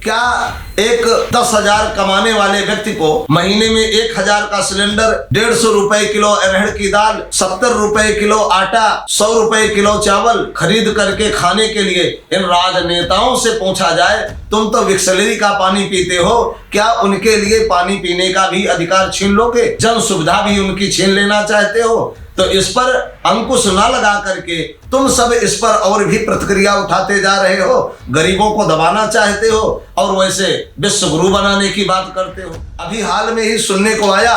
क्या एक 10,000 कमाने वाले व्यक्ति को महीने में 1,000 का सिलेंडर, 150 रुपए किलो अरहर की दाल, 70 रुपए किलो आटा, 100 रुपए किलो चावल खरीद करके खाने के लिए इन राजनेताओं से पूछा जाए, तुम तो विक्सलेरी का पानी पीते हो, क्या उनके लिए पानी पीने का भी अधिकार छीन लोगे? जन सुविधा भी उनकी छीन लेना चाहते हो? तो इस पर अंकुश ना लगा करके तुम सब इस पर और भी प्रतिक्रिया उठाते जा रहे हो, गरीबों को दबाना चाहते हो और वैसे विश्व गुरु बनाने की बात करते हो। अभी हाल में ही सुनने को आया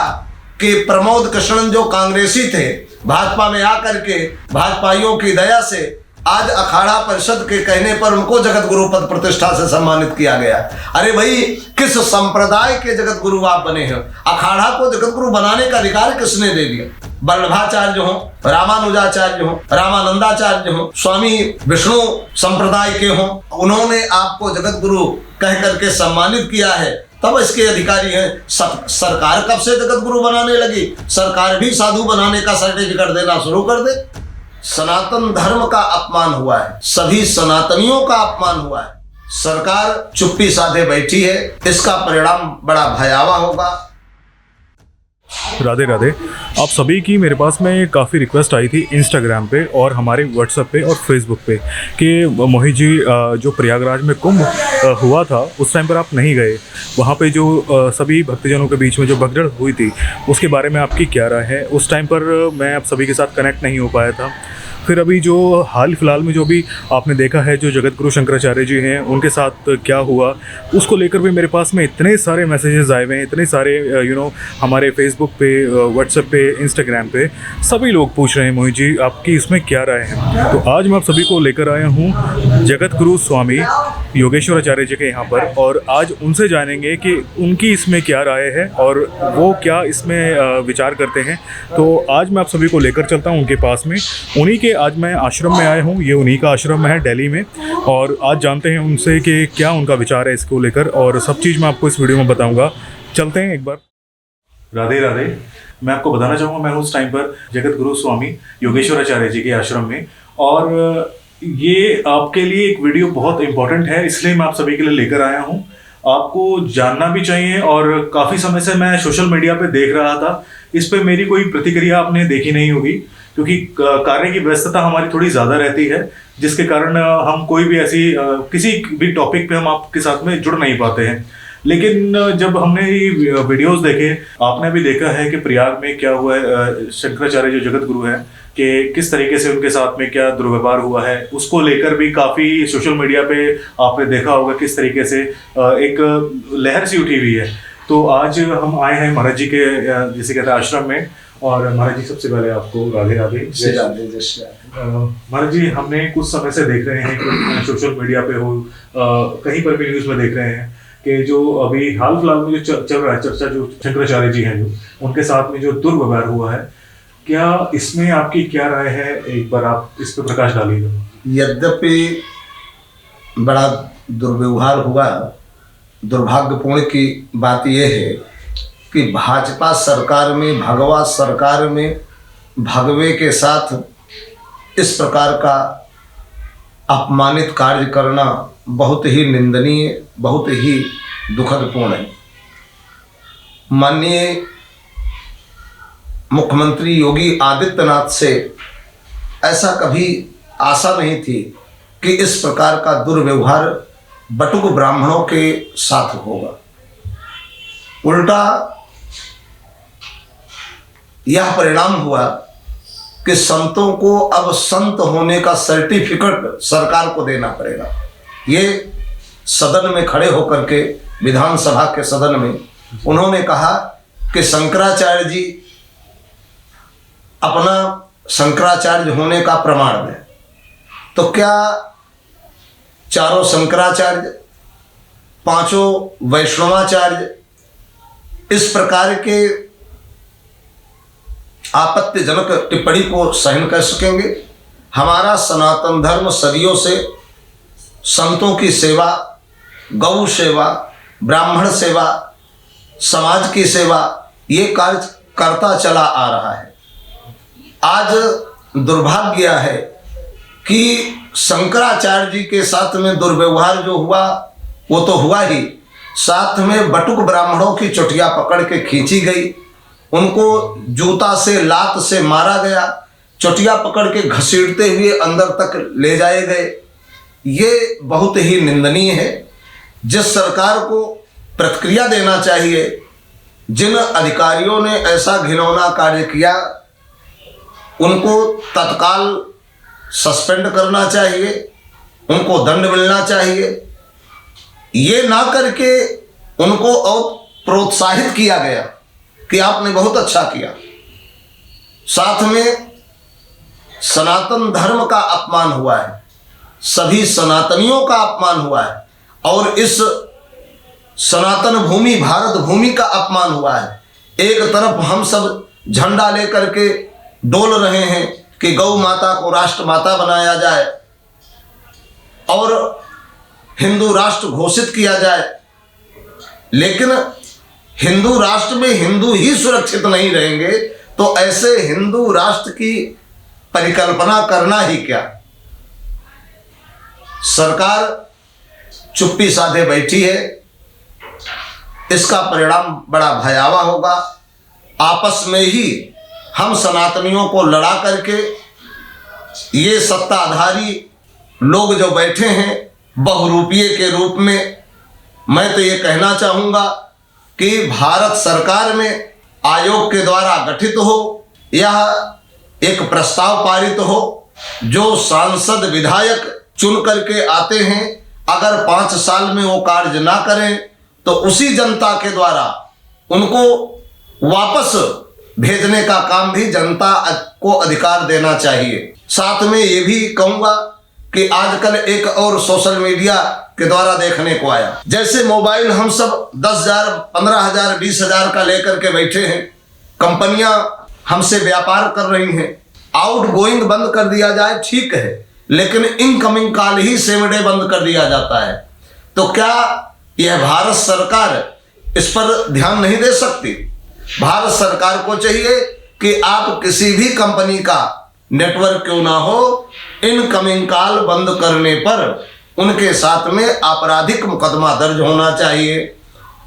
कि प्रमोद कृष्णन जो कांग्रेसी थे, भाजपा में आकर के भाजपाइयों की दया से आज अखाड़ा परिषद के कहने पर उनको जगत गुरु पद प्रतिष्ठा से सम्मानित किया गया। अरे भाई, किस संप्रदाय के जगत गुरु आप बने हो? अखाड़ा को जगत गुरु बनाने का अधिकार किसने दे दिया? वल्लभाचार्य हो, रामानुजाचार्य हो, रामानंदाचार्य हो, स्वामी विष्णु संप्रदाय के हो, उन्होंने आपको जगत गुरु कह करके सम्मानित किया है, तब इसके अधिकारी हैं। सरकार कब से जगत गुरु बनाने लगी? सरकार भी साधु बनाने का सर्टिफिकेट देना शुरू कर दे। सनातन धर्म का अपमान हुआ है, सभी सनातनियों का अपमान हुआ है। सरकार चुप्पी साधे बैठी है, इसका परिणाम बड़ा भयावह होगा। राधे राधे। आप सभी की मेरे पास में काफ़ी रिक्वेस्ट आई थी इंस्टाग्राम पे और हमारे व्हाट्सएप पे और फेसबुक पे कि मोहित जी, जो प्रयागराज में कुंभ हुआ था उस टाइम पर आप नहीं गए, वहाँ पे जो सभी भक्तजनों के बीच में जो भगदड़ हुई थी उसके बारे में आपकी क्या राय है? उस टाइम पर मैं आप सभी के साथ कनेक्ट नहीं हो पाया था। फिर अभी जो हाल फिलहाल में जो भी आपने देखा है, जो जगत गुरु शंकराचार्य जी हैं उनके साथ क्या हुआ, उसको लेकर भी मेरे पास में इतने सारे मैसेजेस आए हुए हैं, इतने सारे हमारे फेसबुक पे, व्हाट्सएप पे, इंस्टाग्राम पे सभी लोग पूछ रहे हैं मोहित जी आपकी इसमें क्या राय है। तो आज मैं आप सभी को लेकर आया हूँ जगत गुरु स्वामी योगेश्वराचार्य जी के यहाँ पर, और आज उनसे जानेंगे कि उनकी इसमें क्या राय है और वो क्या इसमें विचार करते हैं। तो आज मैं आप सभी को लेकर चलता हूँ उनके पास में। उन्हीं के आज मैं आश्रम में आया हूँ, ये उन्हीं का आश्रम है दिल्ली में, और आज जानते हैं उनसे कि क्या उनका विचार है इसको लेकर, और सब चीज़ मैं आपको इस वीडियो में बताऊँगा। चलते हैं एक बार। राधे राधे। मैं आपको बताना चाहूँगा, मैं उस टाइम पर जगत गुरु स्वामी योगेश्वराचार्य जी के आश्रम में, और ये आपके लिए एक वीडियो बहुत इंपॉर्टेंट है, इसलिए मैं आप सभी के लिए लेकर आया हूँ। आपको जानना भी चाहिए, और काफ़ी समय से मैं सोशल मीडिया पे देख रहा था, इस पे मेरी कोई प्रतिक्रिया आपने देखी नहीं होगी, क्योंकि कार्य की व्यस्तता हमारी थोड़ी ज़्यादा रहती है, जिसके कारण हम कोई भी ऐसी किसी भी टॉपिक पे हम आपके साथ में जुड़ नहीं पाते हैं। लेकिन जब हमने ये वीडियोस देखे, आपने भी देखा है कि प्रयाग में क्या हुआ है, शंकराचार्य जो जगत गुरु है कि किस तरीके से उनके साथ में क्या दुर्व्यवहार हुआ है, उसको लेकर भी काफ़ी सोशल मीडिया पे आपने देखा होगा किस तरीके से एक लहर सी उठी हुई है। तो आज हम आए हैं महाराज जी के, जिसे कहते हैं, आश्रम में। और महाराज जी, सबसे पहले आपको राधे राधे। महाराज जी, हमने कुछ समय से देख रहे हैं कि सोशल मीडिया पे हो, कहीं पर भी न्यूज़ में देख रहे हैं कि जो अभी हाल फिलहाल में जो चल रहा है चर्चा, जो शंकराचार्य जी हैं जो उनके साथ में जो दुर्व्यवहार हुआ है, क्या इसमें आपकी क्या राय है? एक बार आप इस पर प्रकाश डालिएगा। यद्यपि बड़ा दुर्व्यवहार हुआ, दुर्भाग्यपूर्ण की बात यह है कि भाजपा सरकार में, भगवा सरकार में भगवे के साथ इस प्रकार का अपमानित कार्य करना बहुत ही निंदनीय, बहुत ही दुखदपूर्ण है। माननीय मुख्यमंत्री योगी आदित्यनाथ से ऐसा कभी आशा नहीं थी कि इस प्रकार का दुर्व्यवहार बटुक ब्राह्मणों के साथ होगा। उल्टा यह परिणाम हुआ कि संतों को अब संत होने का सर्टिफिकेट सरकार को देना पड़ेगा। ये सदन में खड़े होकर के, विधानसभा के सदन में उन्होंने कहा कि शंकराचार्य जी अपना शंकराचार्य होने का प्रमाण दें। तो क्या चारों शंकराचार्य, पांचों वैष्णवाचार्य इस प्रकार के आपत्तिजनक टिप्पणी को सहन कर सकेंगे? हमारा सनातन धर्म सदियों से संतों की सेवा, गौ सेवा, ब्राह्मण सेवा, समाज की सेवा, ये कार्य करता चला आ रहा है। आज दुर्भाग्य है कि शंकराचार्य जी के साथ में दुर्व्यवहार जो हुआ वो तो हुआ ही, साथ में बटुक ब्राह्मणों की चुटिया पकड़ के खींची गई, उनको जूता से लात से मारा गया, चुटिया पकड़ के घसीटते हुए अंदर तक ले जाए गए। ये बहुत ही निंदनीय है। जिस सरकार को प्रतिक्रिया देना चाहिए, जिन अधिकारियों ने ऐसा घिनौना कार्य किया, उनको तत्काल सस्पेंड करना चाहिए, उनको दंड मिलना चाहिए। ये ना करके उनको और प्रोत्साहित किया गया कि आपने बहुत अच्छा किया। साथ में सनातन धर्म का अपमान हुआ है, सभी सनातनियों का अपमान हुआ है, और इस सनातन भूमि भारत भूमि का अपमान हुआ है। एक तरफ हम सब झंडा लेकर के डोल रहे हैं कि गौ माता को राष्ट्र माता बनाया जाए और हिंदू राष्ट्र घोषित किया जाए, लेकिन हिंदू राष्ट्र में हिंदू ही सुरक्षित नहीं रहेंगे तो ऐसे हिंदू राष्ट्र की परिकल्पना करना ही क्या। सरकार चुप्पी साधे बैठी है, इसका परिणाम बड़ा भयावह होगा। आपस में ही हम सनातनियों को लड़ा करके ये सत्ताधारी लोग जो बैठे हैं बहुरूपीय के रूप में, मैं तो ये कहना चाहूँगा कि भारत सरकार में आयोग के द्वारा गठित हो, यह एक प्रस्ताव पारित हो, जो सांसद विधायक चुन करके आते हैं, अगर 5 साल में वो कार्य ना करें तो उसी जनता के द्वारा उनको वापस भेजने का काम भी जनता को अधिकार देना चाहिए। साथ में ये भी कहूँगा कि आजकल एक और सोशल मीडिया के द्वारा देखने को आया, जैसे मोबाइल हम सब 10,000, 15,000, 20,000 का लेकर के बैठे हैं, कंपनियां हमसे व्यापार कर रही हैं, आउट गोइंग बंद कर दिया जाए ठीक है, लेकिन इनकमिंग कॉल ही 7 डे बंद कर दिया जाता है। तो क्या यह भारत सरकार इस पर ध्यान नहीं दे सकती? भारत सरकार को चाहिए कि आप किसी भी कंपनी का नेटवर्क क्यों ना हो, इनकमिंग कॉल बंद करने पर उनके साथ में आपराधिक मुकदमा दर्ज होना चाहिए।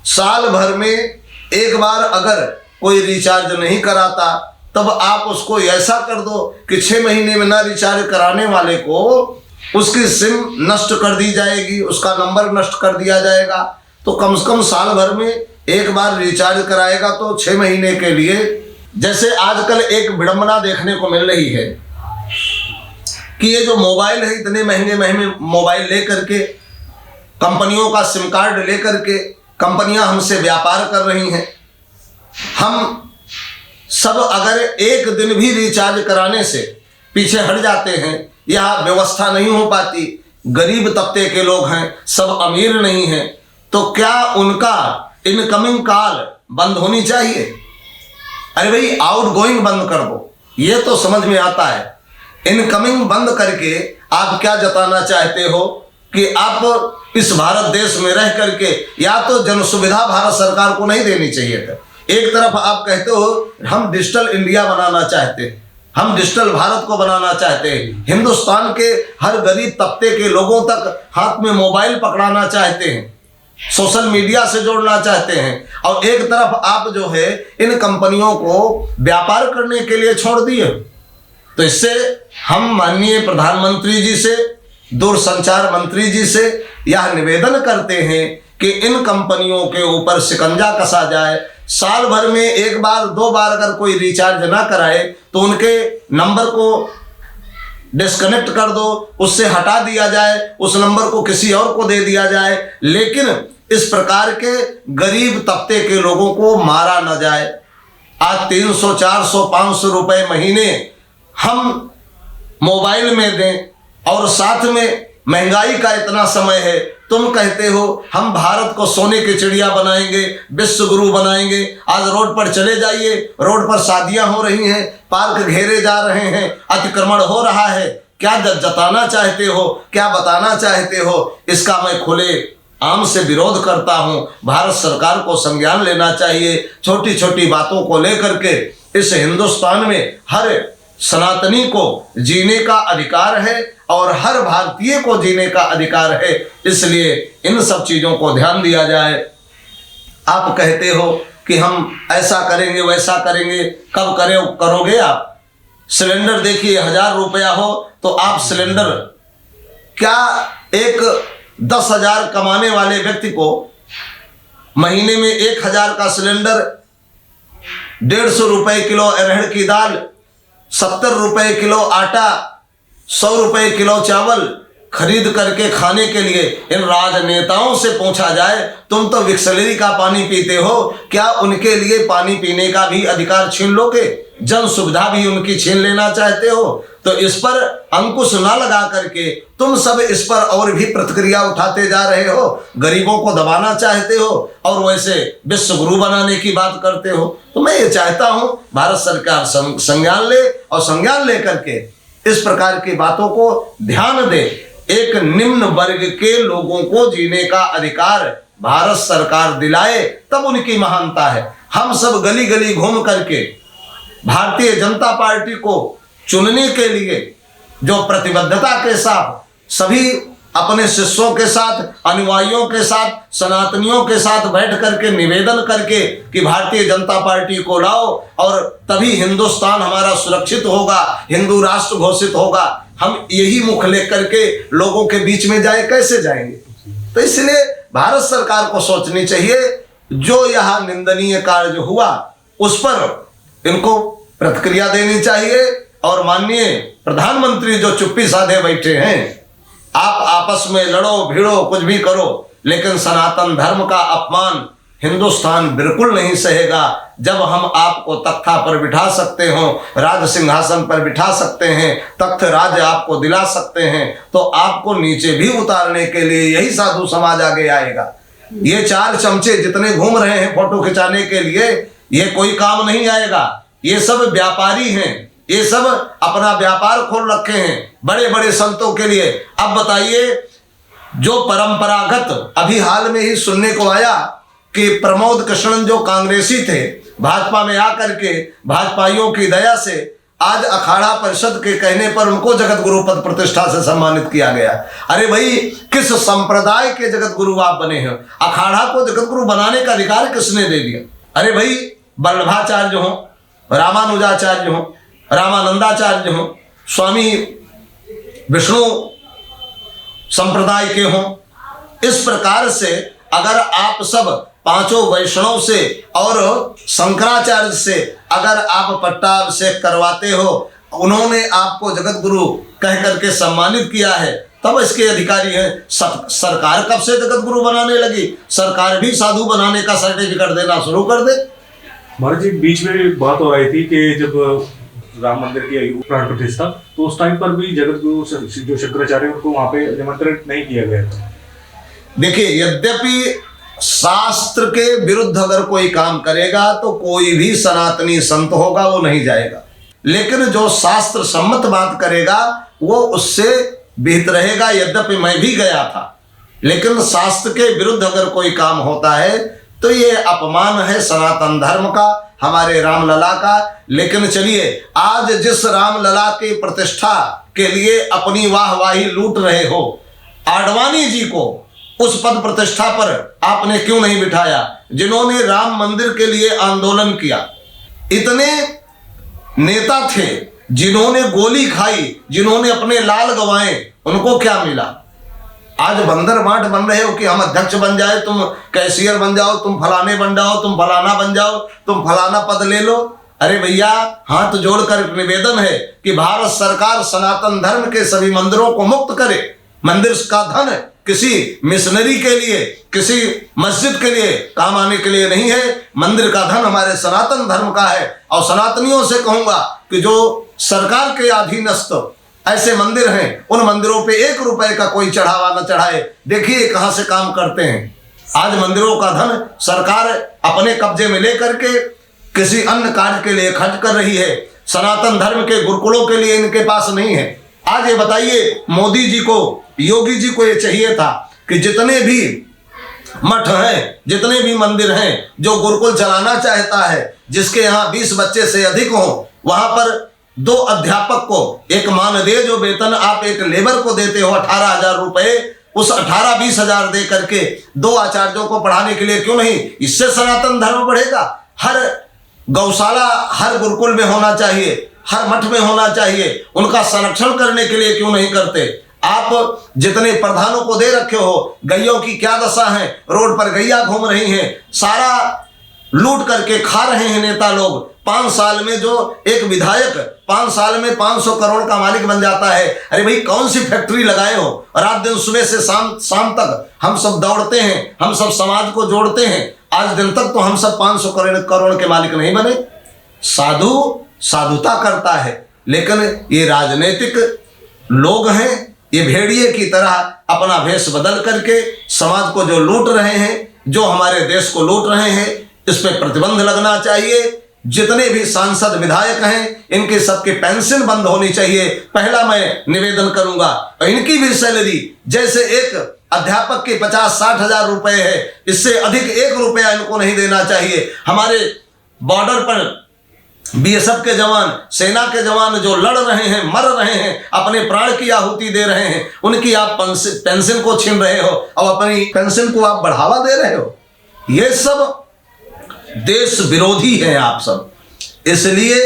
साल भर में एक बार अगर कोई रिचार्ज नहीं कराता तब आप उसको ऐसा कर दो कि 6 महीने में ना रिचार्ज कराने वाले को उसकी सिम नष्ट कर दी जाएगी, उसका नंबर नष्ट कर दिया जाएगा। तो कम से कम साल भर में एक बार रिचार्ज कराएगा तो 6 महीने के लिए। जैसे आजकल एक विडंबना देखने को मिल रही है कि ये जो मोबाइल है, इतने महंगे महंगे मोबाइल लेकर के, कंपनियों का सिम कार्ड लेकर के कंपनियां हमसे व्यापार कर रही हैं। हम सब अगर एक दिन भी रिचार्ज कराने से पीछे हट जाते हैं, यह व्यवस्था नहीं हो पाती, गरीब तबके के लोग हैं, सब अमीर नहीं हैं, तो क्या उनका इनकमिंग कॉल बंद होनी चाहिए? अरे भाई, आउट गोइंग बंद कर दो, ये तो समझ में आता है। इनकमिंग बंद करके आप क्या जताना चाहते हो कि आप इस भारत देश में रह करके, या तो जन सुविधा भारत सरकार को नहीं देनी चाहिए था। एक तरफ आप कहते हो हम डिजिटल इंडिया बनाना चाहते हैं, हम डिजिटल भारत को बनाना चाहते हैं, हिंदुस्तान के हर गरीब तबके के लोगों तक हाथ में मोबाइल पकड़ाना चाहते हैं, सोशल मीडिया से जोड़ना चाहते हैं, और एक तरफ आप जो है इन कंपनियों को व्यापार करने के लिए छोड़ दिए। तो इससे हम माननीय प्रधानमंत्री जी से, दूरसंचार मंत्री जी से यह निवेदन करते हैं कि इन कंपनियों के ऊपर शिकंजा कसा जाए। साल भर में एक बार 2 बार अगर कोई रिचार्ज ना कराए तो उनके नंबर को डिस्कनेक्ट कर दो, उससे हटा दिया जाए, उस नंबर को किसी और को दे दिया जाए, लेकिन इस प्रकार के गरीब तबके के लोगों को मारा न जाए। आज 300, 400, 500 रुपए महीने हम मोबाइल में दें, और साथ में महंगाई का इतना समय है, तुम कहते हो हम भारत को सोने की चिड़िया बनाएंगे, विश्व गुरु बनाएंगे। आज रोड पर चले जाइए, रोड पर शादियां हो रही हैं, पार्क घेरे जा रहे हैं, अतिक्रमण हो रहा है। क्या जताना चाहते हो, क्या बताना चाहते हो, इसका मैं खुले आम से विरोध करता हूं। भारत सरकार को संज्ञान लेना चाहिए। छोटी छोटी बातों को लेकर के इस हिंदुस्तान में हर सनातनी को जीने का अधिकार है और हर भारतीय को जीने का अधिकार है, इसलिए इन सब चीजों को ध्यान दिया जाए। आप कहते हो कि हम ऐसा करेंगे वैसा करेंगे, कब करोगे आप? सिलेंडर देखिए 1000 रुपया हो तो आप सिलेंडर, क्या एक 10,000 कमाने वाले व्यक्ति को महीने में 1000 का सिलेंडर, 150 रुपए किलो अरहर की दाल, 70 रुपए किलो आटा, 100 रुपए किलो चावल खरीद करके खाने के लिए इन राजनेताओं से पूछा जाए, तुम तो बिसलेरी का पानी पीते हो, क्या उनके लिए पानी पीने का भी अधिकार छीन लोगे? जन सुविधा भी उनकी छीन लेना चाहते हो? तो इस पर अंकुश ना लगा करके तुम सब इस पर और भी प्रतिक्रिया उठाते जा रहे हो, गरीबों को दबाना चाहते हो और वैसे विश्व गुरु बनाने की बात करते हो। तो मैं ये चाहता हूं भारत सरकार संज्ञान ले और संज्ञान लेकर के इस प्रकार की बातों को ध्यान दे। एक निम्न वर्ग के लोगों को जीने का अधिकार भारत सरकार दिलाए, तब उनकी महानता है। हम सब गली गली घूम करके भारतीय जनता पार्टी को चुनने के लिए जो प्रतिबद्धता के साथ सभी अपने शिष्यों के साथ, अनुयायियों के साथ, सनातनियों के साथ बैठ करके निवेदन करके कि भारतीय जनता पार्टी को लाओ और तभी हिंदुस्तान हमारा सुरक्षित होगा, हिंदू राष्ट्र घोषित होगा, हम यही मुख लेकर के लोगों के बीच में जाए, कैसे जाएंगे? तो इसलिए भारत सरकार को सोचनी चाहिए, जो यह निंदनीय कार्य हुआ उस पर इनको प्रतिक्रिया देनी चाहिए। और माननीय प्रधानमंत्री जो चुप्पी साधे बैठे हैं, आप आपस में लड़ो भिड़ो कुछ भी करो, लेकिन सनातन धर्म का अपमान हिंदुस्तान बिल्कुल नहीं सहेगा। जब हम आपको तख्ता पर बिठा सकते हो, राज सिंहासन पर बिठा सकते हैं, तख्त राज आपको दिला सकते हैं, तो आपको नीचे भी उतारने के लिए यही साधु समाज आगे आएगा। ये 4 चमचे जितने घूम रहे हैं फोटो खिंचाने के लिए, ये कोई काम नहीं आएगा। ये सब व्यापारी हैं, ये सब अपना व्यापार खोल रखे हैं बड़े बड़े संतों के लिए। अब बताइए, जो परंपरागत अभी हाल में ही सुनने को आया कि प्रमोद कृष्णन जो कांग्रेसी थे, भाजपा में आकर के भाजपाइयों की दया से आज अखाड़ा परिषद के कहने पर उनको जगत गुरु पद प्रतिष्ठा से सम्मानित किया गया। अरे भाई, किस संप्रदाय के जगत गुरु आप बने हैं? अखाड़ा को जगत गुरु बनाने का अधिकार किसने दे दिया? अरे भाई, वल्लभाचार्य हो, रामानुजाचार्य हो, रामानंदाचार्य हो, स्वामी विष्णु संप्रदाय के हो, इस प्रकार से अगर आप सब पांचों वैष्णव से और शंकराचार्य से अगर आप पट्टाभिषेक करवाते हो, उन्होंने आपको जगत गुरु कह करके सम्मानित किया है, तब इसके अधिकारी हैं। सरकार कब से जगत गुरु बनाने लगी? सरकार भी साधु बनाने का सर्टिफिकेट देना शुरू कर दे। महाराज जी, बीच में बात हो रही थी कि जब राम मंदिर की प्राण प्रतिष्ठा, तो उस टाइम पर भी जगत गुरु जो शंकराचार्य उनको वहां पे निमंत्रित नहीं किया गया था। देखिए, यद्यपि शास्त्र के विरुद्ध अगर कोई काम करेगा तो कोई भी सनातनी संत होगा वो नहीं जाएगा, लेकिन जो शास्त्र सम्मत बात करेगा वो उससे विहित रहेगा। यद्यपि मैं भी गया था, लेकिन शास्त्र के विरुद्ध अगर कोई काम होता है तो ये अपमान है सनातन धर्म का, हमारे रामलला का। लेकिन चलिए, आज जिस रामलला की प्रतिष्ठा के लिए अपनी वाहवाही लूट रहे हो, आडवाणी जी को उस पद प्रतिष्ठा पर आपने क्यों नहीं बिठाया, जिन्होंने राम मंदिर के लिए आंदोलन किया? इतने नेता थे जिन्होंने गोली खाई, जिन्होंने अपने लाल गंवाए, उनको क्या मिला? आज बंदर बांट बन रहे हो कि हम अध्यक्ष बन जाए, तुम कैशियर बन जाओ, तुम फलाने बन जाओ, तुम फलाना बन जाओ, तुम फलाना पद ले लो। अरे भैया, हाथ जोड़कर निवेदन है कि भारत सरकार सनातन धर्म के सभी मंदिरों को मुक्त करे। मंदिर का धन किसी मिशनरी के लिए, किसी मस्जिद के लिए काम आने के लिए नहीं है। मंदिर का धन हमारे सनातन धर्म का है। और सनातनियों से कहूंगा कि जो सरकार के अधीनस्थ ऐसे मंदिर हैं, उन मंदिरों पे 1 रुपए का कोई चढ़ावा न चढ़ाए। देखिए कहां से काम करते हैं। आज मंदिरों का धन सरकार अपने कब्जे में लेकर के किसी अन्य कार्य के लिए खर्च कर रही है। सनातन धर्म के गुरुकुलों के लिए इनके पास नहीं है। आज ये बताइए, मोदी जी को, योगी जी को ये चाहिए था कि जितने भी मठ हैं, जितने भी मंदिर हैं, जो गुरुकुल चलाना चाहता है, जिसके यहाँ 20 बच्चे से अधिक हों, वहां पर 2 अध्यापक को एक मानदेय जो वेतन आप एक लेबर को देते हो 18,000 रुपए, उस 18-20 हजार दे करके 2 आचार्यों को पढ़ाने के लिए क्यों नहीं? इससे सनातन धर्म बढ़ेगा। हर गौशाला हर गुरुकुल में होना चाहिए, हर मठ में होना चाहिए। उनका संरक्षण करने के लिए क्यों नहीं करते? आप जितने प्रधानों को दे रखे हो, गैयों की क्या दशा है, रोड पर गैया घूम रही हैं, सारा लूट करके खा रहे हैं नेता लोग। 5 साल में जो एक विधायक 5 साल में 500 करोड़ का मालिक बन जाता है। अरे भाई, कौन सी फैक्ट्री लगाए हो? रात दिन सुबह से शाम तक हम सब दौड़ते हैं, हम सब समाज को जोड़ते हैं। आज दिन तक तो हम सब 500 करोड़ के मालिक नहीं बने। साधु साधुता करता है, लेकिन ये राजनीतिक लोग हैं, ये भेड़िए की तरह अपना भेष बदल करके समाज को जो लूट रहे हैं, जो हमारे देश को लूट रहे हैं, इस पे प्रतिबंध लगना चाहिए। जितने भी सांसद विधायक हैं, इनके सबके पेंशन बंद होनी चाहिए, पहला मैं निवेदन करूंगा। और इनकी भी सैलरी जैसे एक अध्यापक के 50-60 हजार रुपए है, इससे अधिक 1 रुपया इनको नहीं देना चाहिए। हमारे बॉर्डर पर बीएसएफ के जवान, सेना के जवान जो लड़ रहे हैं, मर रहे हैं, अपने प्राण की आहुति दे रहे हैं, उनकी आप पेंशन को छीन रहे हो और अपनी पेंशन को आप बढ़ावा दे रहे हो। ये सब देश विरोधी हैं आप सब। इसलिए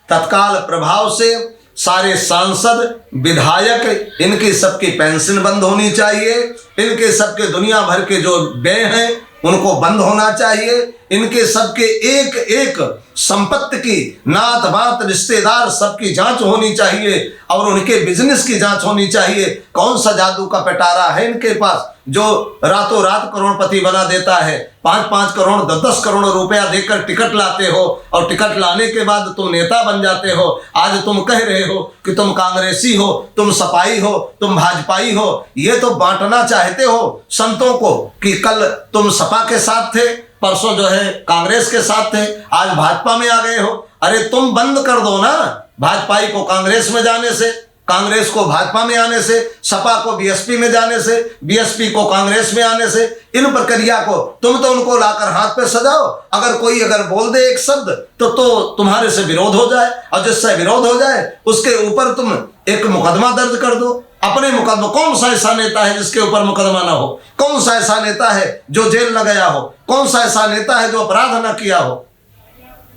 तत्काल प्रभाव से सारे सांसद विधायक, इनके सबकी पेंशन बंद होनी चाहिए। इनके सबके दुनिया भर के जो व्यय हैं उनको बंद होना चाहिए। इनके सबके एक एक संपत्ति की, नात बात रिश्तेदार सबकी जांच होनी चाहिए और उनके बिजनेस की जांच होनी चाहिए। कौन सा जादू का पिटारा है इनके पास जो रातों रात करोड़पति बना देता है? 5-5 करोड़ 10-10 करोड़ रुपया देकर टिकट लाते हो और टिकट लाने के बाद तुम नेता बन जाते हो। आज तुम कह रहे हो कि तुम कांग्रेसी हो, तुम सपाई हो, तुम भाजपाई हो। ये तो बांटना चाहते हो संतों को कि कल तुम सपा के साथ थे, परसों जो है कांग्रेस के साथ थे, आज भाजपा में आ गए हो। अरे तुम बंद कर दो ना भाजपाई को कांग्रेस में जाने से, कांग्रेस को भाजपा में आने से, सपा को बीएसपी में जाने से, बीएसपी को कांग्रेस में आने से। इन प्रक्रिया को तुम तो उनको लाकर हाथ पे सजाओ। अगर कोई बोल दे एक शब्द तो तुम्हारे से विरोध हो जाए, और जिससे विरोध हो जाए उसके ऊपर तुम एक मुकदमा दर्ज कर दो। अपने मुकदमा, कौन सा ऐसा नेता है जिसके ऊपर मुकदमा ना हो? कौन सा ऐसा नेता है जो जेल न गया हो? कौन सा ऐसा नेता है जो अपराध न किया हो?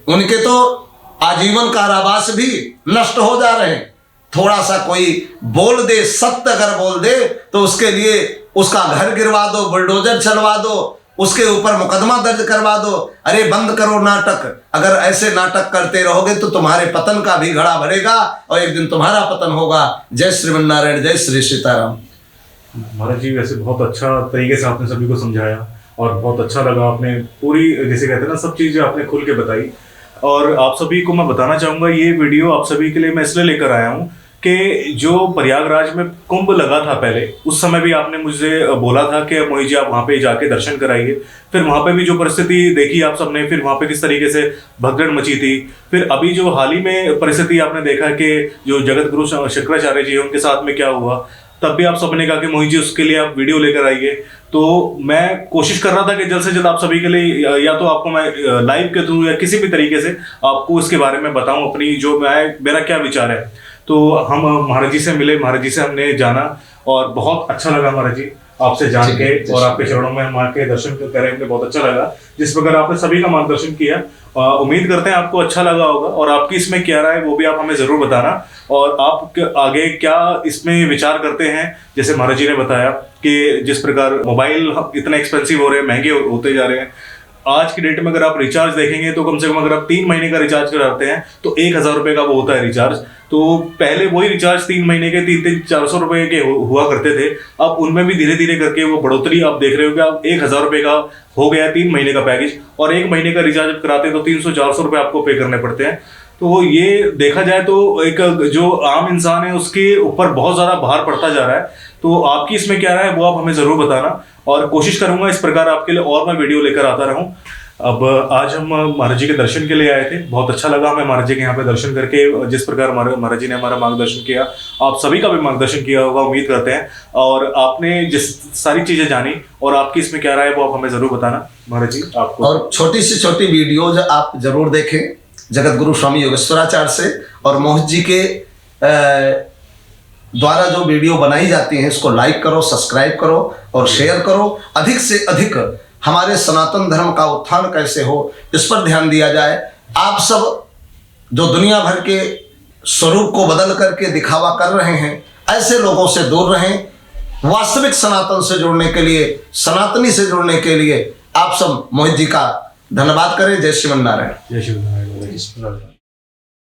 उनके तो आजीवन कारावास भी नष्ट हो जा रहे हैं। थोड़ा सा कोई बोल दे, सत्य अगर बोल दे तो उसके लिए उसका घर गिरवा दो, बुलडोजर चलवा दो, उसके ऊपर मुकदमा दर्ज करवा दो। अरे बंद करो नाटक। अगर ऐसे नाटक करते रहोगे तो तुम्हारे पतन का भी घड़ा भरेगा और एक दिन तुम्हारा पतन होगा। जय श्रीमन्नारायण, जय श्री सीताराम। महाराज जी, वैसे बहुत अच्छा तरीके से आपने सभी को समझाया और बहुत अच्छा लगा। आपने पूरी, जैसे कहते हैं ना, सब चीज़ें आपने खुल के बताई। और आप सभी को मैं बताना चाहूँगा, ये वीडियो आप सभी के लिए मैं इसलिए लेकर आया हूँ कि जो प्रयागराज में कुंभ लगा था पहले, उस समय भी आपने मुझे बोला था कि मोहित जी आप वहाँ पे जाके दर्शन कराइए। फिर वहाँ पे भी जो परिस्थिति देखी आप सबने, फिर वहाँ पे किस तरीके से भगदड़ मची थी। फिर अभी जो हाल ही में परिस्थिति आपने देखा कि जो जगत गुरु शंकराचार्य जी उनके साथ में क्या हुआ, तब भी आप सबने कहा कि मोहित जी उसके लिए आप वीडियो लेकर आइए। तो मैं कोशिश कर रहा था कि जल्द से जल्द आप सभी के लिए या तो आपको मैं लाइव के थ्रू या किसी भी तरीके से आपको इसके बारे में बताऊं, अपनी जो मेरा क्या विचार है। तो हम महाराज जी से मिले, महाराज जी से हमने जाना और बहुत अच्छा लगा महाराज जी आपसे जान के, और आपके चरणों में हम आके दर्शन करें, हमें बहुत अच्छा लगा। जिस प्रकार आपने सभी का मार्गदर्शन किया, उम्मीद करते हैं आपको अच्छा लगा होगा। और आपकी इसमें क्या राय है वो भी आप हमें जरूर बताना, और आप आगे क्या इसमें विचार करते हैं। जैसे महाराज जी ने बताया कि जिस प्रकार मोबाइल इतना एक्सपेंसिव हो रहे हैं, महंगे होते जा रहे हैं, आज की डेट में अगर आप रिचार्ज देखेंगे तो कम से कम अगर आप 3 महीने का रिचार्ज कराते हैं तो 1,000 रुपये का वो होता है रिचार्ज। तो पहले वही रिचार्ज 3 महीने के 300-400 रुपये के हुआ करते थे। अब उनमें भी धीरे धीरे करके वो बढ़ोतरी आप देख रहे हो कि अब 1,000 रुपये का हो गया 3 महीने का पैकेज, और 1 महीने का रिचार्ज कराते हैं तो 300-400 रुपये आपको पे करने पड़ते हैं। तो ये देखा जाए तो एक जो आम इंसान है उसके ऊपर बहुत ज़्यादा भार पड़ता जा रहा है। तो आपकी इसमें क्या राय है वो आप हमें ज़रूर बताना, और कोशिश करूंगा इस प्रकार आपके लिए और मैं वीडियो लेकर आता रहूं। अब आज हम महाराज जी के दर्शन के लिए आए थे, बहुत अच्छा लगा हमें महाराज जी के यहाँ पे दर्शन करके। जिस प्रकार महाराज जी ने हमारा मार्गदर्शन किया, आप सभी का भी मार्गदर्शन किया होगा उम्मीद करते हैं। और आपने जिस सारी चीज़ें जानी, और आपकी इसमें क्या राय है वो आप हमें ज़रूर बताना महाराज जी। आपको और छोटी सी छोटी वीडियोज आप जरूर देखें, जगत गुरु स्वामी योगेश्वराचार्य से। और मोहित जी के द्वारा जो वीडियो बनाई जाती हैं इसको लाइक करो, सब्सक्राइब करो और शेयर करो। अधिक से अधिक हमारे सनातन धर्म का उत्थान कैसे हो इस पर ध्यान दिया जाए। आप सब जो दुनिया भर के स्वरूप को बदल करके दिखावा कर रहे हैं, ऐसे लोगों से दूर रहें। वास्तविक सनातन से जुड़ने के लिए, सनातनी से जुड़ने के लिए आप सब मोहित जी का धन्यवाद करें। जय श्रीमन नारायण। जय श्री नारायण।